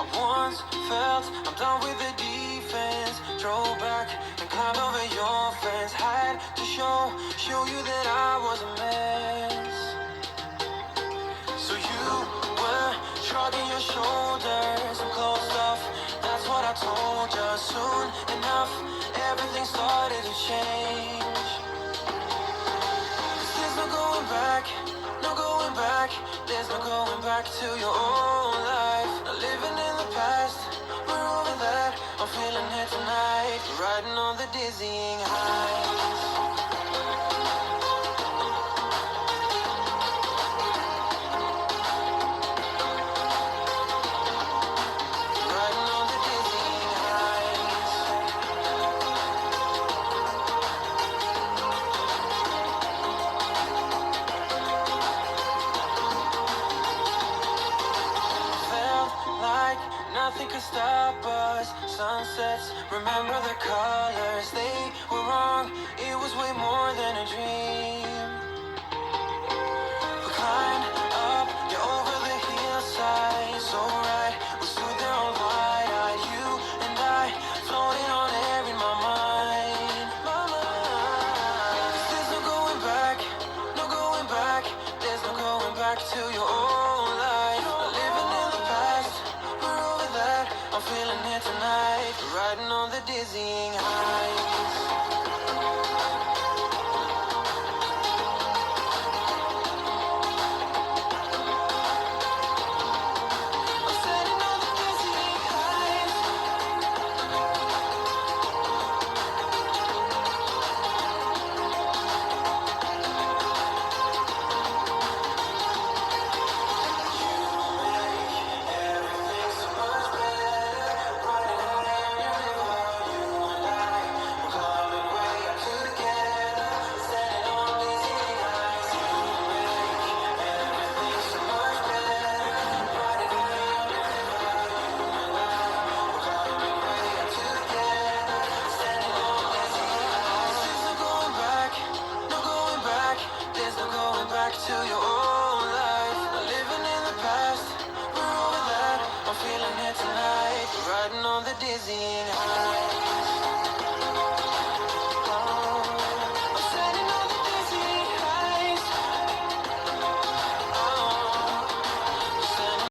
I once felt I'm done with the defense. Drove back and climbed over your fence. Had to show you that I was a mess. So you were shrugging your shoulders and closed off. That's what I told you. Soon enough, everything started to change. 'Cause there's no going back, no going back. There's no going back to your old life. Not living in the past, we're over that. I'm feeling it tonight, riding on the dizzying highs. Riding on the dizzying highs. Felt like nothing could stop us. Sunsets, remember the colors. They were wrong, it was way more than a dream. We climbed up, you're over the hillside. So right, we stood there all wide-eyed. You and I, floating on air in my mind. My mind. 'Cause there's no going back, no going back. There's no going back to your old life. Not living in the past, we're over that. I'm feeling it tonight, riding on the dizzying highs. I'm standing on the dizzying highs. Everything so much better. Riding high on your river, you and I. We're climbing way up together, standing on dizzying highs. You make everything so much better. Riding high on your river, you and I. We're climbing way up together, standing on dizzying highs. There's no going back, no going back. There's no going back to your old life. Not living in the past, we're over that. I'm feeling it tonight, riding on the dizzying high.